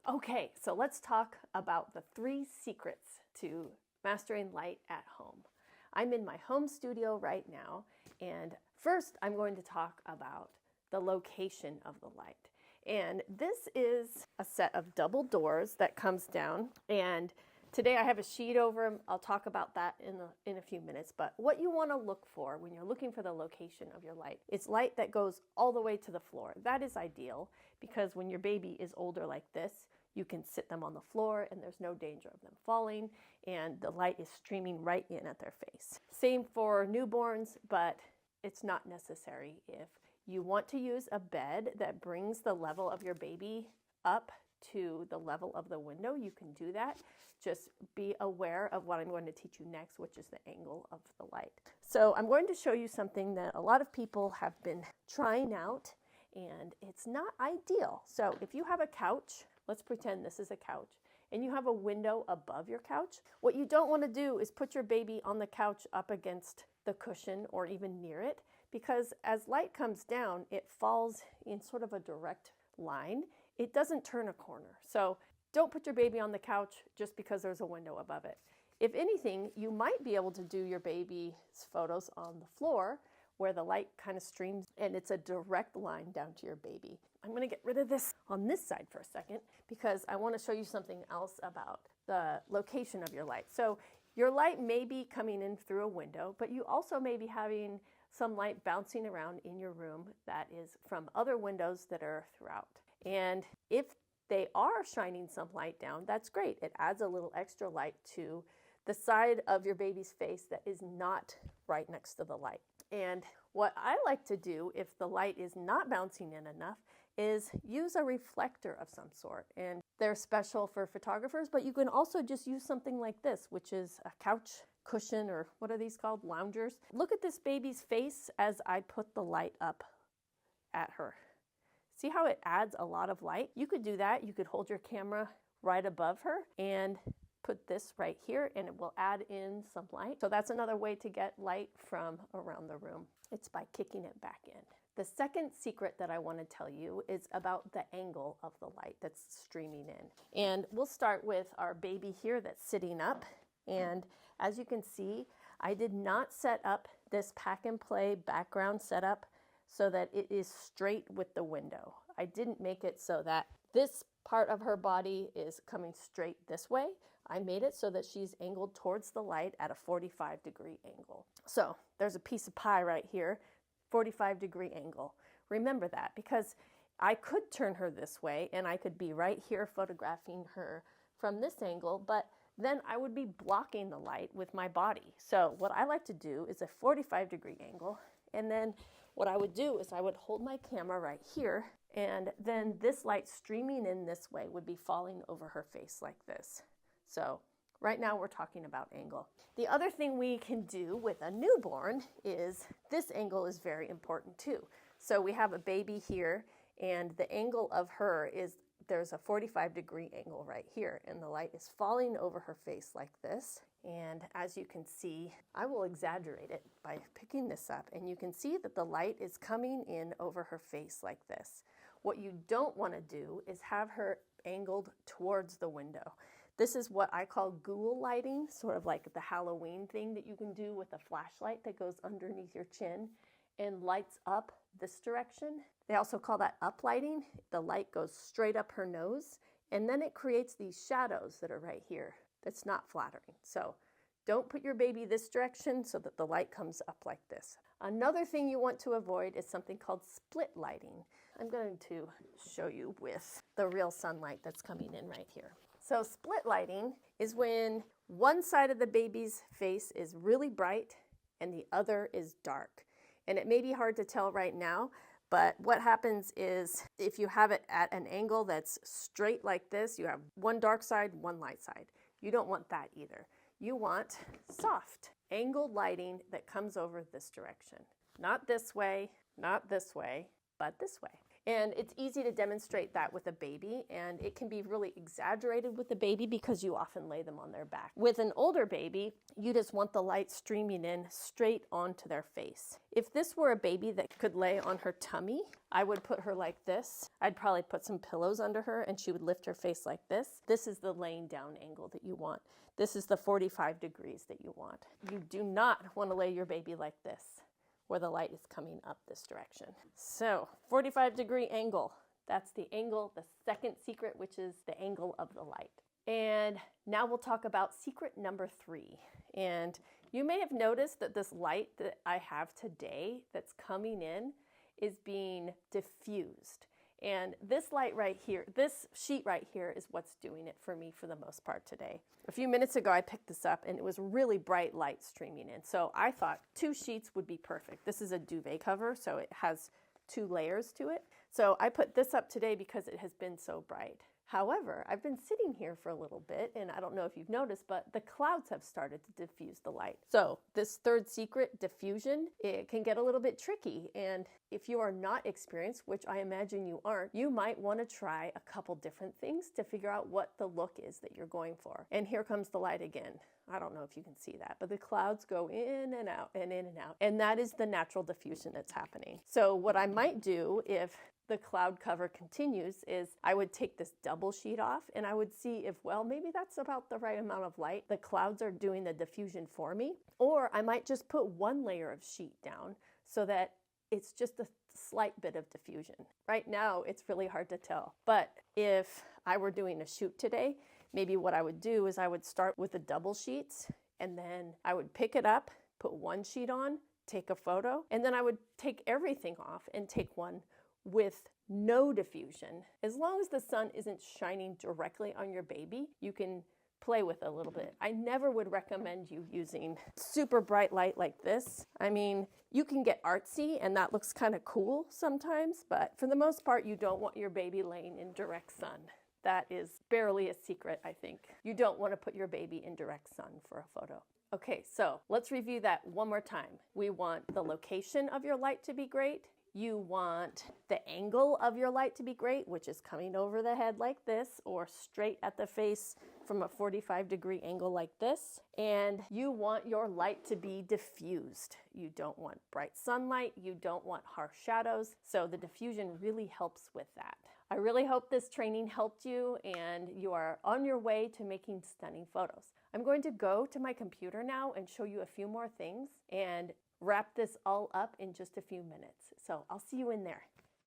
Okay, so let's talk about the 3 secrets to mastering light at home. I'm in my home studio right now, and first I'm going to talk about the location of the light. And this is a set of double doors that comes down, and today I have a sheet over them. I'll talk about that in a few minutes, but what you want to look for when you're looking for the location of your light is light that goes all the way to the floor. That is ideal because when your baby is older like this, you can sit them on the floor and there's no danger of them falling, and the light is streaming right in at their face. Same for newborns, but it's not necessary. If you want to use a bed that brings the level of your baby up to the level of the window, you can do that. Just be aware of what I'm going to teach you next, which is the angle of the light. So I'm going to show you something that a lot of people have been trying out, and it's not ideal. So if you have a couch, let's pretend this is a couch, and you have a window above your couch, what you don't want to do is put your baby on the couch up against the cushion or even near it, because as light comes down, it falls in sort of a direct line. It doesn't turn a corner. So don't put your baby on the couch just because there's a window above it. If anything, you might be able to do your baby's photos on the floor where the light kind of streams and it's a direct line down to your baby. I'm going to get rid of this on this side for a second because I want to show you something else about the location of your light. So your light may be coming in through a window, but you also may be having some light bouncing around in your room that is from other windows that are throughout. And if they are shining some light down, that's great. It adds a little extra light to the side of your baby's face that is not right next to the light. And what I like to do if the light is not bouncing in enough is use a reflector of some sort. And they're special for photographers, but you can also just use something like this, which is a couch cushion, or what are these called? Loungers. Look at this baby's face as I put the light up at her. See how it adds a lot of light? You could do that. You could hold your camera right above her and put this right here and it will add in some light. So that's another way to get light from around the room. It's by kicking it back in. The second secret that I want to tell you is about the angle of the light that's streaming in. And we'll start with our baby here that's sitting up. And as you can see, I did not set up this pack and play background setup so that it is straight with the window. I didn't make it so that this part of her body is coming straight this way. I made it so that she's angled towards the light at a 45-degree angle. So there's a piece of pie right here, 45-degree angle. Remember that, because I could turn her this way and I could be right here photographing her from this angle, but then I would be blocking the light with my body. So what I like to do is a 45-degree angle, and then what I would do is I would hold my camera right here, and then this light streaming in this way would be falling over her face like this. So right now we're talking about angle. The other thing we can do with a newborn is this angle is very important too. So we have a baby here, and the angle of her is, there's a 45-degree angle right here, and the light is falling over her face like this. And as you can see, I will exaggerate it by picking this up, and you can see that the light is coming in over her face like this. What you don't want to do is have her angled towards the window. This is what I call ghoul lighting, sort of like the Halloween thing that you can do with a flashlight that goes underneath your chin and lights up this direction. They also call that uplighting. The light goes straight up her nose, and then it creates these shadows that are right here. That's not flattering. So don't put your baby this direction so that the light comes up like this. Another thing you want to avoid is something called split lighting. I'm going to show you with the real sunlight that's coming in right here. So split lighting is when one side of the baby's face is really bright and the other is dark. And it may be hard to tell right now, but what happens is if you have it at an angle that's straight like this, you have one dark side, one light side. You don't want that either. You want soft, angled lighting that comes over this direction. Not this way, but this way. And it's easy to demonstrate that with a baby, and it can be really exaggerated with the baby because you often lay them on their back. With an older baby, you just want the light streaming in straight onto their face. If this were a baby that could lay on her tummy, I would put her like this. I'd probably put some pillows under her and she would lift her face like this. This is the laying down angle that you want. This is the 45 degrees that you want. You do not want to lay your baby like this, where the light is coming up this direction. So 45-degree angle, that's the angle, the second secret, which is the angle of the light. And now we'll talk about secret number 3. And you may have noticed that this light that I have today that's coming in is being diffused. And this light right here, this sheet right here is what's doing it for me for the most part today. A few minutes ago, I picked this up and it was really bright light streaming in. So I thought 2 sheets would be perfect. This is a duvet cover, so it has 2 layers to it. So I put this up today because it has been so bright. However, I've been sitting here for a little bit, and I don't know if you've noticed, but the clouds have started to diffuse the light. So this third secret, diffusion, it can get a little bit tricky. And if you are not experienced, which I imagine you aren't, you might want to try a couple different things to figure out what the look is that you're going for. And here comes the light again. I don't know if you can see that, but the clouds go in and out and in and out. And that is the natural diffusion that's happening. So what I might do if the cloud cover continues is I would take this double sheet off and I would see if, well, maybe that's about the right amount of light. The clouds are doing the diffusion for me. Or I might just put 1 layer of sheet down so that it's just a slight bit of diffusion. Right now, it's really hard to tell. But if I were doing a shoot today, maybe what I would do is I would start with the double sheets and then I would pick it up, put 1 sheet on, take a photo, and then I would take everything off and take one with no diffusion. As long as the sun isn't shining directly on your baby, you can play with it a little bit. I never would recommend you using super bright light like this. I mean, you can get artsy and that looks kind of cool sometimes, but for the most part, you don't want your baby laying in direct sun. That is barely a secret, I think. You don't want to put your baby in direct sun for a photo. Okay, so let's review that one more time. We want the location of your light to be great. You want the angle of your light to be great, which is coming over the head like this or straight at the face from a 45-degree angle like this. And you want your light to be diffused. You don't want bright sunlight. You don't want harsh shadows. So the diffusion really helps with that. I really hope this training helped you and you are on your way to making stunning photos. I'm going to go to my computer now and show you a few more things and wrap this all up in just a few minutes. So I'll see you in there.